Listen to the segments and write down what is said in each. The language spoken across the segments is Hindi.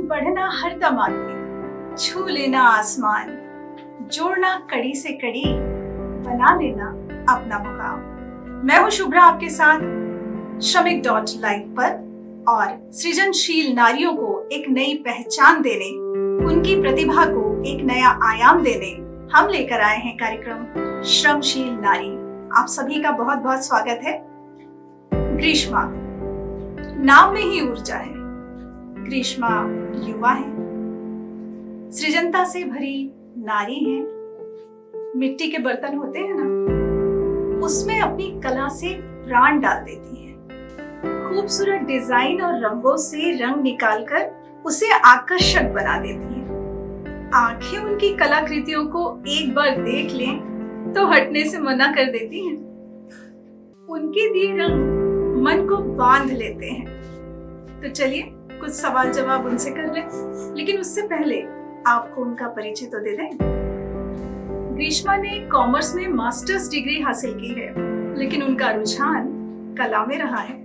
बढ़ना हरदम आगे, छू लेना आसमान, जोड़ना कड़ी से कड़ी, बना लेना अपना मुकाम। मैं हूं शुभ्रा आपके साथ श्रमिक.लाइव पर, और सृजनशील नारियों को एक नई पहचान देने, उनकी प्रतिभा को एक नया आयाम देने हम लेकर आए हैं कार्यक्रम श्रमशील नारी। आप सभी का बहुत बहुत स्वागत है। ग्रीष्मा, नाम में ही ऊर्जा है। ग्रीष्मा युवा है, सृजनता से भरी नारी है। मिट्टी के बर्तन होते हैं ना, उसमें अपनी कला से प्राण डाल देती है। खूबसूरत डिजाइन और रंगों से रंग निकालकर उसे आकर्षक बना देती है। आंखें उनकी कलाकृतियों को एक बार देख लें तो हटने से मना कर देती हैं। उनके दिए रंग मन को बांध लेते हैं। तो चलिए कुछ सवाल जवाब उनसे कर लें, लेकिन उससे पहले आपको उनका परिचय तो दे दें। ग्रीष्मा ने कॉमर्स में मास्टर्स डिग्री हासिल की है, लेकिन उनका रुझान कला में रहा है।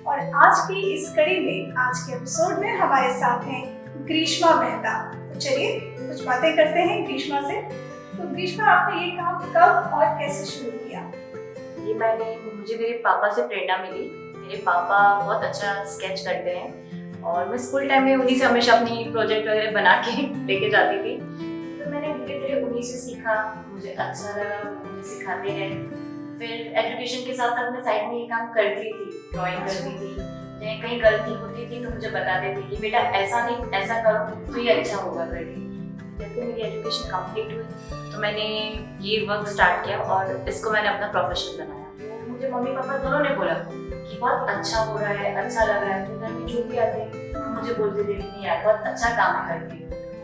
और आज की इस कड़ी में, आज के एपिसोड में हमारे साथ हैं ग्रीष्मा मेहता। तो चलिए कुछ बातें करते हैं ग्रीष्मा से। तो ग्रीष्मा, आपने ये काम कब और कैसे शुरू किया? ये मुझे मेरे पापा से प्रेरणा मिली। मेरे पापा बहुत अच्छा स्केच करते हैं और मैं स्कूल टाइम में उन्हीं से हमेशा अपनी प्रोजेक्ट वगैरह बना के लेके जाती थी। तो मैंने धीरे धीरे उन्हीं से सीखा, मुझे अच्छा लगा, मुझे सिखाते रहे। फिर एजुकेशन के साथ साथ मैं साइड में ये काम करती थी, ड्राइंग करती थी। कहीं गलती होती थी तो मुझे बताते थे कि बेटा ऐसा नहीं, ऐसा करो तो ये अच्छा होगा करके। जैसे मेरी एजुकेशन कंप्लीट हुई तो मैंने ये वर्क स्टार्ट किया और इसको मैंने अपना प्रोफेशन बनाया। तो मुझे मम्मी पापा दोनों ने बोला कि बहुत अच्छा हो रहा है, अच्छा लग रहा है। तो घर में जो भी आते हैं मुझे बोलते थे नहीं यार बहुत अच्छा काम है करके।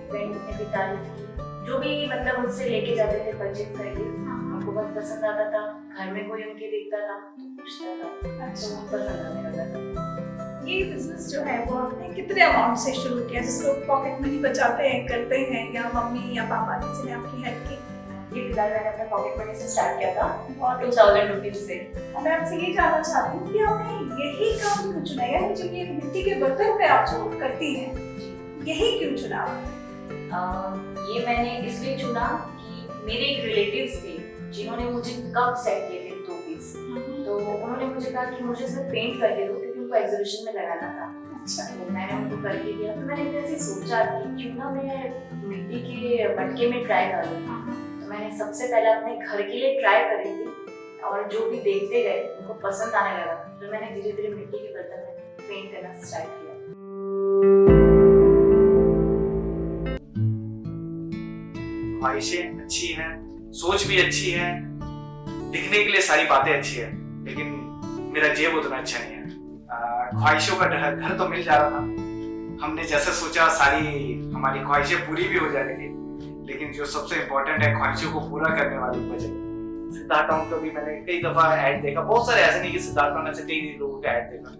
फ्रेंड्स ने भी तारीफ की, जो भी मतलब मुझसे लेके जाते थे परचेज करके, उनको बहुत पसंद आता था। घर में कोई उनके देखता था तो पूछता था, तो पसंद आने लगा था। ये बिजनेस जो है वो आपने कितने अमाउंट से शुरू किया, जिसको पॉकेट मनी बचाते हैं, करते हैं, या मम्मी या पापा किसी ने आपकी हेल्प की? ये फिलहाल मैंने अपने पॉकेट मनी से स्टार्ट किया था, 2000 रुपीज से। और मैं आपसे ये जानना चाहती हूँ कि आपने यही काम क्यों चुना, यानी जो ये मिट्टी के बर्तन पे आप जो करती हैं, यही क्यों चुना? ये मैंने इसलिए चुना कि मेरे एक रिलेटिव्स थे जिन्होंने मुझे कप सेट किए थे 2 पीस। तो उन्होंने मुझे कहा कि मुझे इसमें पेंट करके दो, क्योंकि उनको एग्जीबिशन में लगाना था। अच्छा, तो मैंने उनको करके दिया। तो मैंने ऐसे सोचा कि क्यों ना मैं मिट्टी के मटके में ट्राई करूँ। तो मैंने सबसे पहले अपने घर के लिए ट्राई करी थी, और जो भी देखते गए उनको पसंद आने लगा। तो मैंने धीरे धीरे मिट्टी के बर्तन में पेंट करना स्टार्ट किया। ख्वाहिशें अच्छी हैं, सोच भी अच्छी है, दिखने के लिए सारी बातें अच्छी है, लेकिन मेरा जेब उतना अच्छा नहीं है। ख्वाहिशों का घर तो मिल जा रहा था, हमने जैसे सोचा सारी हमारी ख्वाहिशें पूरी भी हो जा रही थी, लेकिन जो सबसे इम्पोर्टेंट है ख्वाहिशों को पूरा करने वाली बजट। सिद्धार्थ को भी मैंने कई दफा ऐड देखा, बहुत सारे ऐसे नहीं कि सिद्धार्थ ने से कई लोगों का ऐड देखा।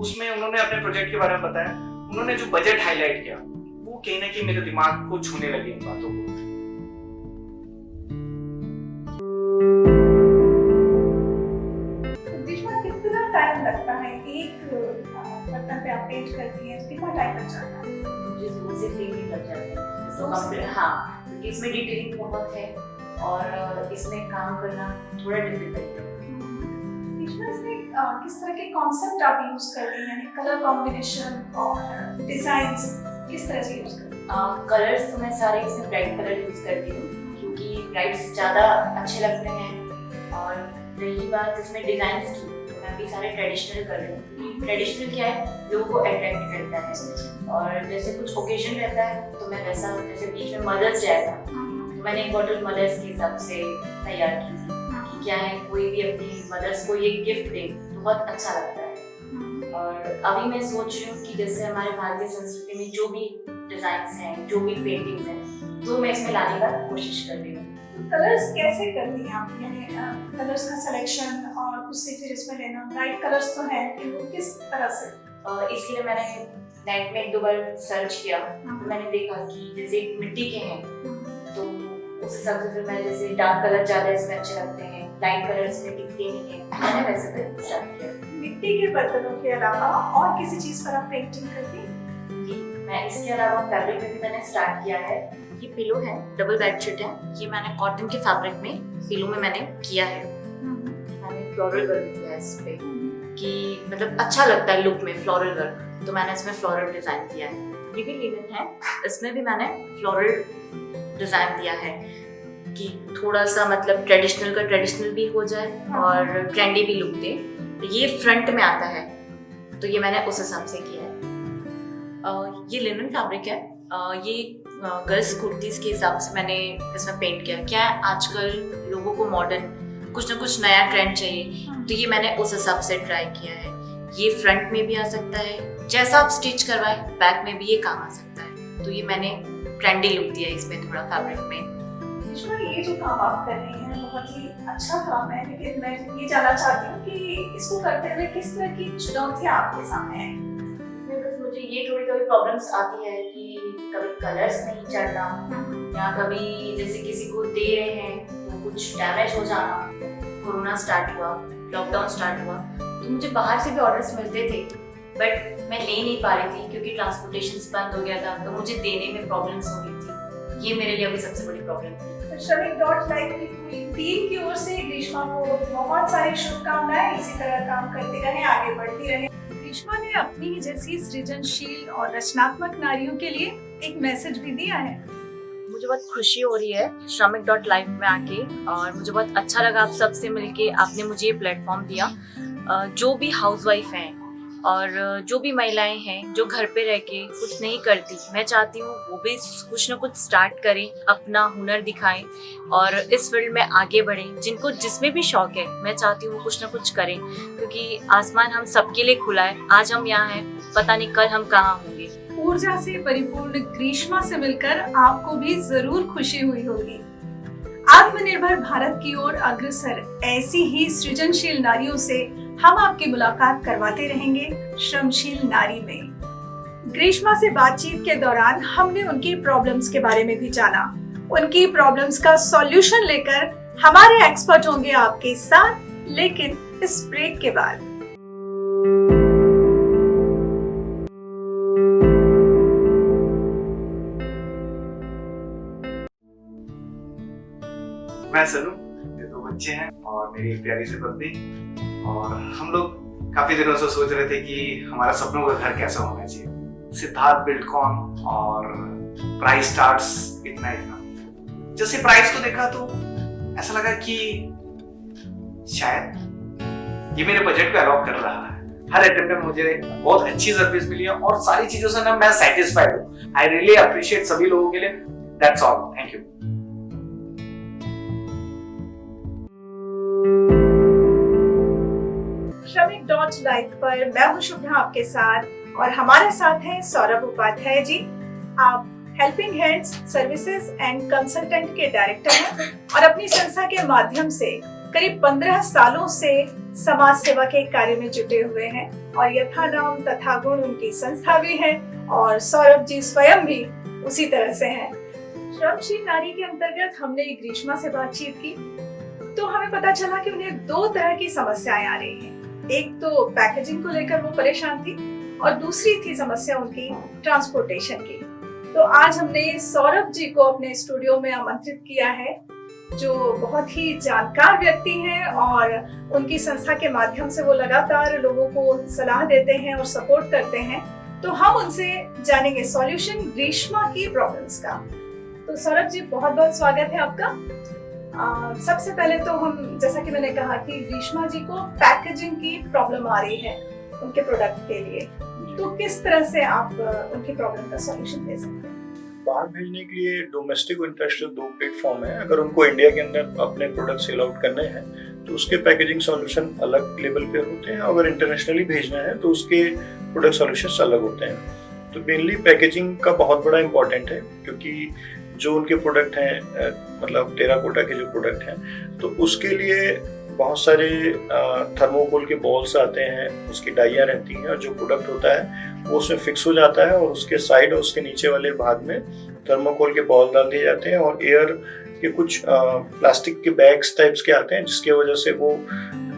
उसमें उन्होंने अपने प्रोजेक्ट के बारे में बताया, उन्होंने जो बजट हाईलाइट किया वो कहीं ना कहीं मेरे दिमाग को छूने लगी इन बातों को। टाइम लगता है एक बर्तन पे आप पेंट करती हैं, कितना टाइम लग जाता है? मुझे 2 से 3 दिन लग जाते हैं। तो हाँ, क्योंकि इसमें डिटेलिंग बहुत है और इसमें काम करना थोड़ा डिफिकल्ट है। इसमें किस तरह के कॉन्सेप्ट आप यूज करती हैं, यानी कलर कॉम्बिनेशन और डिजाइन्स किस तरह से यूज करती हैं? कलर्स तो मैं सारे इसमें ब्राइट कलर यूज करती हूँ, क्योंकि ब्राइट्स ज़्यादा अच्छे लगते हैं। और रही बात इसमें डिजाइन्स की, भी सारे ट्रेडिशनल कर रही हूँ। ट्रेडिशनल क्या है, लोगों को अट्रैक्ट करता है। और जैसे कुछ ओकेजन रहता है तो मैं वैसा, जैसे बीच में मदर्स डे था तो मैंने एक बॉटल मदर्स के हिसाब से तैयार की थी कि क्या है, कोई भी अपनी मदर्स को ये गिफ्ट दे तो बहुत अच्छा लगता है। और अभी मैं सोच रही हूँ कि जैसे हमारे भारतीय संस्कृति में जो भी डिजाइन्स हैं, जो भी पेंटिंग्स हैं, तो मैं इसमें लाने का कोशिश कर रही हूँ। कलर्स कैसे करती हैं आप, यानी कलर्स का सिलेक्शन और उससे फिर इसमें लेना? ब्राइट कलर्स तो हैं, कि वो किस तरह से? इसलिए मैंने नेट में 1-2 बार सर्च किया, तो मैंने देखा कि जैसे मिट्टी के हैं तो उस हिसाब से फिर मैं जैसे डार्क कलर ज़्यादा इसमें अच्छे लगते हैं, लाइट कलर इसमें टिकते नहीं है, मैंने वैसे फिर स्टार्ट किया। मिट्टी के बर्तनों के अलावा और किसी चीज पर आप पेंटिंग करती हैं? जी, मैं इसके अलावा फैब्रिक में भी मैंने स्टार्ट किया है। ये पिलो है, डबल बेडशीट है। ये मैंने कॉटन के फैब्रिक में पिलो में मैंने किया है। मैंने फ्लोरल वर्क किया है इस पे कि मतलब अच्छा लगता है लुक में फ्लोरल वर्क, तो मैंने इसमें फ्लोरल डिजाइन किया है। ये भी लिनन है, इसमें भी मैंने फ्लोरल डिजाइन दिया है कि थोड़ा सा मतलब ट्रेडिशनल का ट्रेडिशनल भी हो जाए और ट्रेंडी भी लुक दे। तो ये फ्रंट में आता है, तो ये मैंने उस हिसाब से किया है। ये लिनन फैब्रिक है। ये गर्ल्स कुर्तीज के हिसाब से मैंने इसमें पेंट किया। क्या है आजकल लोगों को मॉडर्न कुछ ना कुछ नया ट्रेंड चाहिए, तो ये मैंने उस हिसाब से ट्राई किया है। ये फ्रंट में भी आ सकता है, जैसा आप स्टिच करवाए बैक में भी ये काम आ सकता है। तो ये मैंने ट्रेंडी लुक दिया इसमें थोड़ा फैब्रिक में। ये जो काम आप कर रही हैं बहुत ही अच्छा काम है, लेकिन मैं ये जानना चाहती हूँ कि इसको करते हुए किस तरह की चुनौतियाँ आपके सामने आई? बस मुझे ये थोड़ी कभी प्रॉब्लम्स आती है कि कभी कलर्स नहीं चढ़ना, या कभी जैसे किसी को दे रहे हैं तो कुछ डैमेज हो जाना। कोरोना स्टार्ट हुआ, लॉकडाउन स्टार्ट हुआ, तो मुझे बाहर से भी ऑर्डर्स मिलते थे, बट मैं ले नहीं पा रही थी क्योंकि ट्रांसपोर्टेशन बंद हो गया था, तो मुझे देने में प्रॉब्लम्स हो रही थी। ये मेरे लिए अभी सबसे बड़ी प्रॉब्लम थी। Shramik.life की पूरी टीम की ओर से ग्रीष्मा को बहुत सारी शुभकामनाएं। इसी तरह काम करती रहें, आगे बढ़ती रहें। ग्रीष्मा ने अपनी ही जैसी सृजनशील और रचनात्मक नारियों के लिए एक मैसेज भी दिया है। मुझे बहुत खुशी हो रही है Shramik.life में आके, और मुझे बहुत अच्छा लगा आप सबसे मिलके। आपने मुझे ये प्लेटफॉर्म दिया। जो भी हाउसवाइफ हैं और जो भी महिलाएं हैं जो घर पे रह के कुछ नहीं करती, मैं चाहती हूँ वो भी कुछ ना कुछ स्टार्ट करें, अपना हुनर दिखाएं और इस फील्ड में आगे बढ़ें। जिनको जिसमें भी शौक है, मैं चाहती हूँ वो कुछ ना कुछ करें, क्योंकि आसमान हम सबके लिए खुला है। आज हम यहाँ हैं, पता नहीं कल हम कहाँ होंगे। ऊर्जा से परिपूर्ण ग्रीष्मा से मिलकर आपको भी जरूर खुशी हुई होगी। आत्मनिर्भर भारत की ओर अग्रसर ऐसी ही सृजनशील नारियों से हम आपकी मुलाकात करवाते रहेंगे श्रमशील नारी में। ग्रीष्मा से बातचीत के दौरान हमने उनकी प्रॉब्लम्स के बारे में भी जाना। उनकी प्रॉब्लम्स का सॉल्यूशन लेकर हमारे एक्सपर्ट होंगे आपके साथ, लेकिन इस ब्रेक के बाद। मैं सनू, मेरे 2 बच्चे हैं और मेरी एक प्यारी सी पत्नी, और हम लोग काफी दिनों से सोच रहे थे कि हमारा सपनों का घर कैसा होना चाहिए। सिद्धार्थ बिल्डकॉन और प्राइस स्टार्ट्स इतना। जैसे प्राइस को देखा तो ऐसा लगा कि शायद ये मेरे बजट को अलाउ कर रहा है। हर अटेम्प्ट में मुझे बहुत अच्छी सर्विस मिली है और सारी चीजों से ना मैं सेटिस्फाइड हूँ। आई रियली अप्रिशिएट सभी लोगों के लिए। That's all, thank you. Shramik.life पर मैं हूँ शुभ्रा आपके साथ, और हमारे साथ हैं सौरभ उपाध्याय जी। आप helping hands services and consultant के डायरेक्टर हैं और अपनी संस्था के माध्यम से करीब 15 सालों से समाज सेवा के कार्य में जुटे हुए हैं, और यथा नाम तथा गुण उनकी संस्था भी है और सौरभ जी स्वयं भी उसी तरह से हैं। श्रमशील नारी के अंतर्गत हमने ग्रीष्मा से बातचीत की तो हमें पता चला कि उन्हें 2 तरह की समस्याएं आ रही हैं। एक तो पैकेजिंग को लेकर वो परेशान थी और दूसरी थी समस्या उनकी ट्रांसपोर्टेशन की। तो आज हमने सौरभ जी को अपने स्टूडियो में आमंत्रित किया है, जो बहुत ही जानकार व्यक्ति हैं और उनकी संस्था के माध्यम से वो लगातार लोगों को सलाह देते हैं और सपोर्ट करते हैं। तो हम उनसे जानेंगे सॉल्यूशन ग्रीष्मा की प्रॉब्लम्स का। तो सौरभ जी, बहुत बहुत स्वागत है आपका। सबसे पहले तो हम, जैसा कि मैंने कहा कि ग्रीष्मा जी को पैकेजिंग की प्रॉब्लम आ रही है उनके प्रोडक्ट के लिए, तो किस तरह से आप उनकी प्रॉब्लम का सॉल्यूशन दे सकते हैं? बाहर भेजने के लिए डोमेस्टिक और इंटरनेशनल 2 प्लेटफॉर्म है। अगर उनको इंडिया के अंदर अपने प्रोडक्ट सेल आउट करने हैं तो उसके पैकेजिंग सॉल्यूशन अलग लेवल पे होते हैं, अगर इंटरनेशनली भेजना है तो उसके प्रोडक्ट सॉल्यूशंस अलग होते हैं। तो मेनली पैकेजिंग का बहुत बड़ा इम्पोर्टेंट है, क्योंकि जो उनके प्रोडक्ट हैं, मतलब टेराकोटा के जो प्रोडक्ट हैं, तो उसके लिए बहुत सारे थर्मोकोल के बॉल्स आते हैं, उसकी डाइयाँ रहती हैं, और जो प्रोडक्ट होता है वो उसमें फिक्स हो जाता है और उसके साइड और उसके नीचे वाले भाग में थर्मोकोल के बॉल डाल दिए जाते हैं और एयर के कुछ प्लास्टिक के बैग्स टाइप्स के आते हैं, जिसकी वजह से वो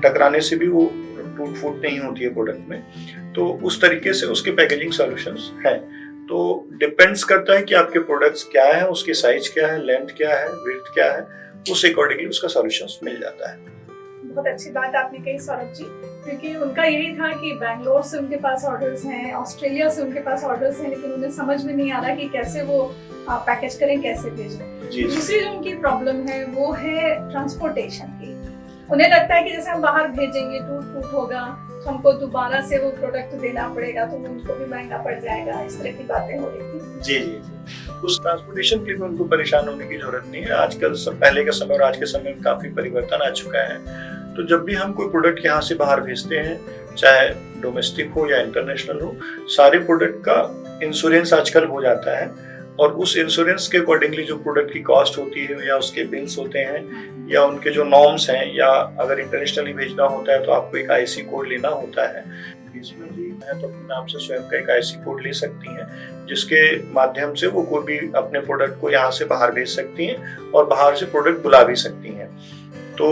टकराने से भी वो टूट फूट नहीं होती है प्रोडक्ट में। तो उस तरीके से उसके पैकेजिंग सॉल्यूशंस हैं। तो डिपेंड्स करता है कि आपके प्रोडक्ट्स क्या है, उसकी साइज क्या है, लेंथ क्या है, विड्थ क्या है, उस अकॉर्डिंगली उसका सॉल्यूशंस मिल जाता है। बहुत अच्छी बात आपने कही सौरभ जी, क्योंकि उनका यही था कि बैंगलोर से उनके पास ऑर्डर्स हैं, ऑस्ट्रेलिया से उनके पास ऑर्डर्स हैं, लेकिन उन्हें समझ में नहीं आ रहा कि कैसे वो पैकेज करें, कैसे भेजें। दूसरी जो उनकी प्रॉब्लम है वो है ट्रांसपोर्टेशन की। उन्हें लगता है कि जैसे हम बाहर भेजेंगे टूट फूट होगा, तो हमको दोबारा से वो प्रोडक्ट देना पड़ेगा, तो उनको भी महंगा पड़ जाएगा, इस तरह की बातें हो रही थी। जी। उस ट्रांसपोर्टेशन के लिए उनको परेशान होने की जरूरत नहीं है। आजकल पहले का समय और आज के समय में काफी परिवर्तन आ चुका है। तो जब भी हम कोई प्रोडक्ट यहाँ से बाहर भेजते हैं, चाहे डोमेस्टिक हो या इंटरनेशनल हो, सारे प्रोडक्ट का इंश्योरेंस आजकल हो जाता है, और उस इंश्योरेंस के अकॉर्डिंगली जो प्रोडक्ट की कॉस्ट होती है या उसके बिल्स होते हैं या उनके जो नॉर्म्स हैं, या अगर इंटरनेशनली भेजना होता है तो आपको एक आईसी कोड लेना होता है। इसमें भी मैं तो अपने नाम से स्वयं का एक आईसी कोड ले सकती हैं, जिसके माध्यम से वो कोई भी अपने प्रोडक्ट को यहाँ से बाहर भेज सकती हैं और बाहर से प्रोडक्ट बुला भी सकती हैं। तो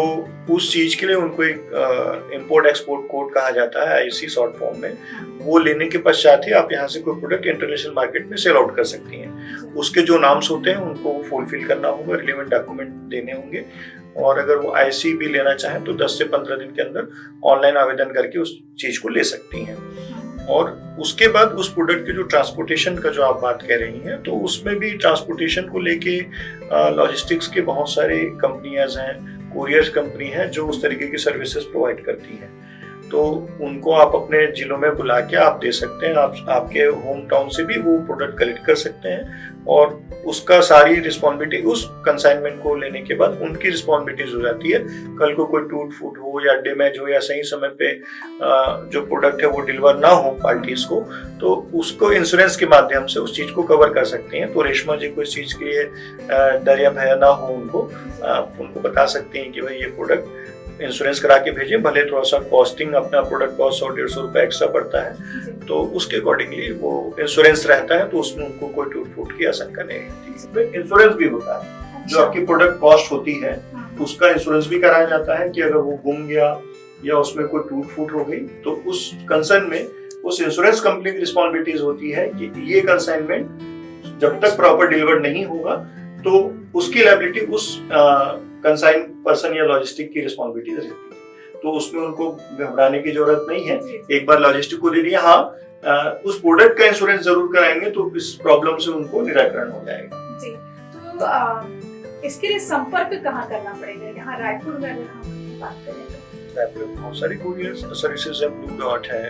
उस चीज के लिए उनको एक इम्पोर्ट एक्सपोर्ट कोड कहा जाता है, आईसी शॉर्ट फॉर्म में। वो लेने के पश्चात ही आप यहाँ से कोई प्रोडक्ट इंटरनेशनल मार्केट में सेल आउट कर सकती हैं। उसके जो नाम्स होते हैं उनको फुलफिल करना होगा, रिलेवेंट डॉक्यूमेंट देने होंगे, और अगर वो आईसी भी लेना चाहें तो 10 से 15 दिन के अंदर ऑनलाइन आवेदन करके उस चीज को ले सकती हैं। और उसके बाद उस प्रोडक्ट के जो ट्रांसपोर्टेशन का जो आप बात कह रही हैं, तो उसमें भी ट्रांसपोर्टेशन को लेके लॉजिस्टिक्स के बहुत सारे कंपनियां हैं, कोरियर कंपनी है जो उस तरीके की सर्विसेज प्रोवाइड करती हैं। तो उनको आप अपने जिलों में बुला के आप दे सकते हैं, आपके होम टाउन से भी वो प्रोडक्ट कलेक्ट कर सकते हैं, और उसका सारी रिस्पॉन्सिबिलिटी उस कंसाइनमेंट को लेने के बाद उनकी रिस्पॉन्सिबिलिटीज हो जाती है। कल को कोई टूट फूट हो या डैमेज हो या सही समय पे जो प्रोडक्ट है वो डिलीवर ना हो पार्टीज को, तो उसको इंश्योरेंस के माध्यम से उस चीज को कवर कर सकते हैं। तो रेशमा जी को इस चीज के लिए डर या भय ना हो, उनको बता सकते हैं कि भाई ये प्रोडक्ट इंश्योरेंस करा के भेजें, भले थोड़ा सा कॉस्टिंग अपना प्रोडक्ट कॉस्ट 100-150 रुपए एक्स्ट्रा पड़ता है, तो उसके अकॉर्डिंगली वो इंश्योरेंस रहता है, तो उसमें उनको कोई टूट फूट की आशंका नहीं रहती। इंश्योरेंस भी होता है, जो आपकी प्रोडक्ट कॉस्ट होती है उसका इंश्योरेंस भी कराया जाता है कि अगर वो गुम गया या उसमें कोई टूट फूट हो गई, तो उस कंसर्न में उस इंश्योरेंस कंपनी की रिस्पॉन्सिबिलिटीज होती है कि ये कंसाइनमेंट जब तक प्रॉपर डिलीवर नहीं होगा तो उसकी लायबिलिटी उस कंसाइन पर्सन या लॉजिस्टिक की रिस्पॉन्सिबिलिटी रहती है। तो उसमें उनको घबराने की जरूरत नहीं है। एक बार लॉजिस्टिक को दे दिया, उस प्रोडक्ट का इंश्योरेंस जरूर कराएंगे तो इस प्रॉब्लम से उनको निराकरण हो जाएगा। जी, तो इसके लिए संपर्क कहाँ करना पड़ेगा? यहाँ रायपुर में अगर हम बात करें तो रायपुर में बहुत सारी कोरियर सर्विसेज है, ब्लू डॉट है,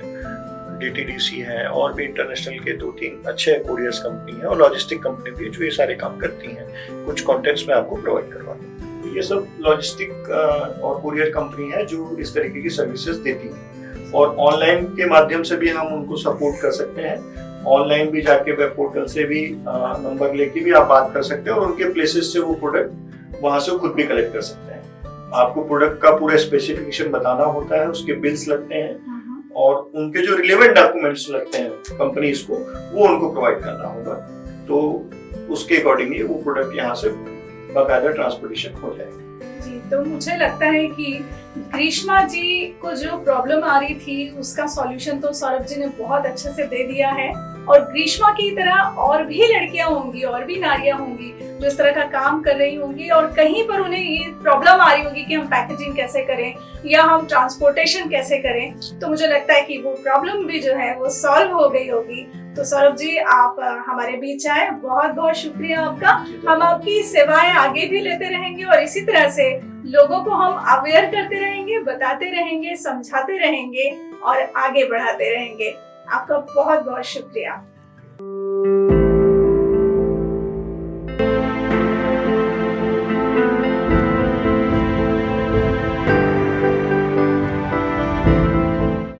DTDC है, और भी इंटरनेशनल के 2-3 अच्छे कोरियर्स कंपनी है और लॉजिस्टिक कंपनी भी जो ये सारे काम करती हैं। कुछ कॉन्टेक्ट्स में आपको प्रोवाइड करवा दूँ। ये सब लॉजिस्टिक और कोरियर कंपनी है जो इस तरीके की सर्विसेज देती है, और ऑनलाइन के माध्यम से भी हम उनको सपोर्ट कर सकते हैं। ऑनलाइन भी जाके वेब पोर्टल से भी नंबर लेके भी आप बात कर सकते हैं, और उनके प्लेसेस से वो प्रोडक्ट वहां से खुद भी कलेक्ट कर सकते हैं। आपको प्रोडक्ट का पूरा स्पेसिफिकेशन बताना होता है, उसके बिल्स लगते हैं और उनके जो रिलेवेंट डॉक्यूमेंट्स लगते हैं कंपनीज को, वो उनको प्रोवाइड करना होगा। तो उसके अकॉर्डिंगली वो प्रोडक्ट यहाँ से बाकायदा ट्रांसपोर्टेशन हो जाएगी। जी, तो मुझे लगता है कि ग्रीष्मा जी को जो प्रॉब्लम आ रही थी उसका सॉल्यूशन तो सौरभ जी ने बहुत अच्छे से दे दिया है, और ग्रीष्मा की तरह और भी लड़कियां होंगी, और भी नारियां होंगी जो इस तरह का काम कर रही होंगी, और कहीं पर उन्हें ये प्रॉब्लम आ रही होगी कि हम पैकेजिंग कैसे करें या हम ट्रांसपोर्टेशन कैसे करें। तो मुझे लगता है कि वो प्रॉब्लम भी जो है वो सॉल्व हो गई होगी। तो सौरभ जी, आप हमारे बीच आए, बहुत बहुत शुक्रिया आपका। हम आपकी सेवाएं आगे भी लेते रहेंगे, और इसी तरह से लोगों को हम अवेयर करते रहेंगे, बताते रहेंगे, समझाते रहेंगे और आगे बढ़ाते रहेंगे। आपका बहुत बहुत शुक्रिया।